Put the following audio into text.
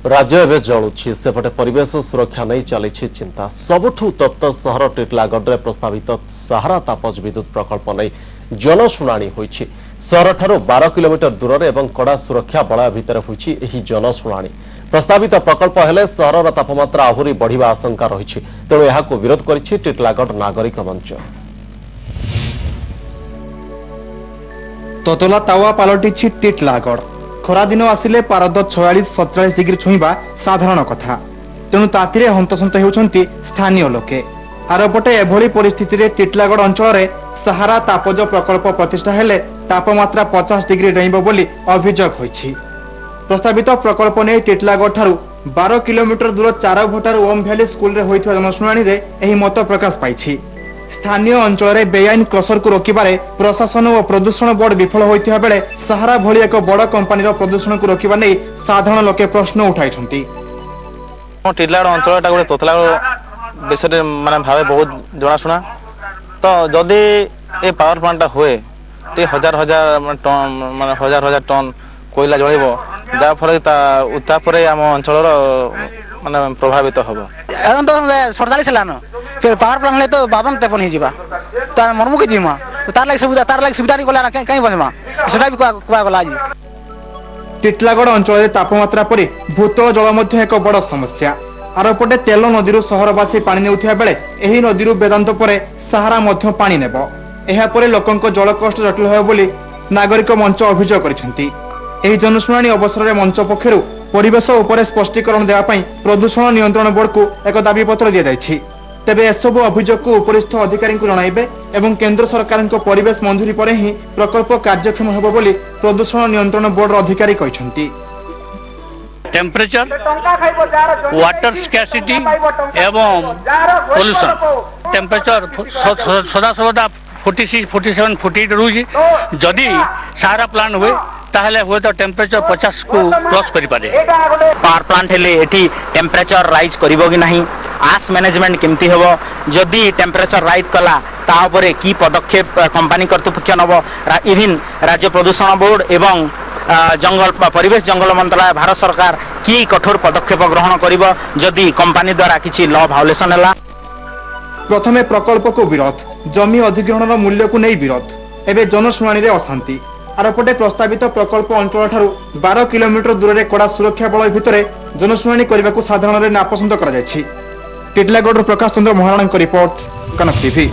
राज्य एवं जलुछि सेपटे परिवेश सुरक्षा नहीं चली चिंता सबुठु तप्त सहर टिटलागढ़ प्रस्तावित सहारा तापज विद्युत प्रकल्प नहीं जनशुणाणी होइछि। सहर ठारू 12 किलोमीटर दूर एवं कड़ा सुरक्षा बलय भितर होइछि एही जनशुणाणी। प्रस्तावित प्रकल्प हेले सहरर तापमात्रा आहुरी बढ़िबा आशंका रहिछि, तेणु एहाको विरोध करिछि टिटलागढ़ नागरिक मंच। ततला तावा पालटिछि टिटलागढ़। खरा दिन आसिले पारद 46-47 डिग्री छुईबा साधारण कथा, तेणु तातीरे हंतसंत हेउछंती स्थानीय लोके। आरपटे एभली परिस्थिति रे टिटलागढ़ अंचल रे सहारा तापज प्रकल्प प्रतिष्ठा हेले तापमात्रा 50 डिग्री डेइबो बोली अभियोग होइछि। प्रस्तावित प्रकल्प ने टिटलागढ़ ठारू 12 किलोमीटर दूर 4 भटार ओम भैली स्कूल रे होइथिबा जनशुणाणी रे एही मत प्रकाश पाइछि। स्थानीय अंचल रे बेआईन क्रसर को रोकिबारे प्रशासन और प्रदूषण बोर्ड विफल होइथिबा बेले सहारा भली एक बड़ कंपनी रो प्रदूषण को रोकिबा नै साधारण लोके प्रश्न उठाइछंती। टिटलागढ़ अंचलटा गोटे ततला विषय माने भावे बहुत जनाशुना, तो जदि ए पावर प्लांट हुए टे हजार हजार टन कोयला जळिबो जा फरे तापरे आम अंचलर माने प्रभावित हबो। एवं तो 47 लान फिर पावर प्लांट ले तो 52-53 ही जीवा त मरमु के जीमा तो तार लाग सुविधा नहीं गला कहीं बनवा सेटा भी कुआ गला जी। टिटलागढ़ अंचल रे तापमात्रा परि भूतल जल मध्य एक बड़ समस्या। आरपटे तेल नदी सहरवासी पानी नेउथिया बेले एही नदी वेदांत परे सहारा मध्य पानी नेबो। एहा परे लोकंक जल कष्ट जटिल होय बोली नागरिक मंच अभियोग करिसेंती। एही जनशुणाणी अवसर रे मंच पक्षरु परिवेश उपरे स्पष्टीकरण देवा पई प्रदूषण नियंत्रण बोर्ड को एक दाबी पत्र दिया जायछि। तेबे एसबु अभियोग को उपरिस्थ अधिकारी को जणाइबे एवं केंद्र सरकार को परिवेश मंजूरी परे ही प्रकल्प कार्यक्षम हेबो बोली प्रदूषण नियंत्रण बोर्ड अधिकारी कहिसंती। टेम्परेचर, वाटर स्कैसिटी एवं पोल्यूशन टेम्परेचर सदा सर्वदा 46, 47, 48 रहुछि। जदि सारा प्लांट हुए ताहले हुए तो टेम्परेचर 50 को क्रॉस करि पारे। पावर प्लांट हेले एठी टेम्परेचर राइज करिवो कि नहीं, आस मैनेजमेंट केमती हेबो, जदि टेम्परेचर राइज कला ता उपरे की पदक्षेप कंपनी कर्तृपक्ष नबो, इवन राज्य प्रदूषण बोर्ड एवं जंगल परिवेश जंगल मंत्रालय भारत सरकार की कठोर पदक्षेप ग्रहण करिवो जदि कंपनी द्वारा किछि लॉ वायोलेशन हला। प्रथमे प्रकल्प को विरोध, जमी अधिग्रहण मूल्य को नहीं विरोध, एवं जनशुणाणी रे अशांति। आरपटे प्रस्तावित प्रकल्प अंचल ठारू 12 किलोमीटर दूर रे कड़ा सुरक्षा बलय भितरे जनशुणाणी करने को साधारण रे नापसंद करा जायछि। टिटलागढ़ प्रकाश चंद्र महाराणा रिपोर्ट, कनक टीवी।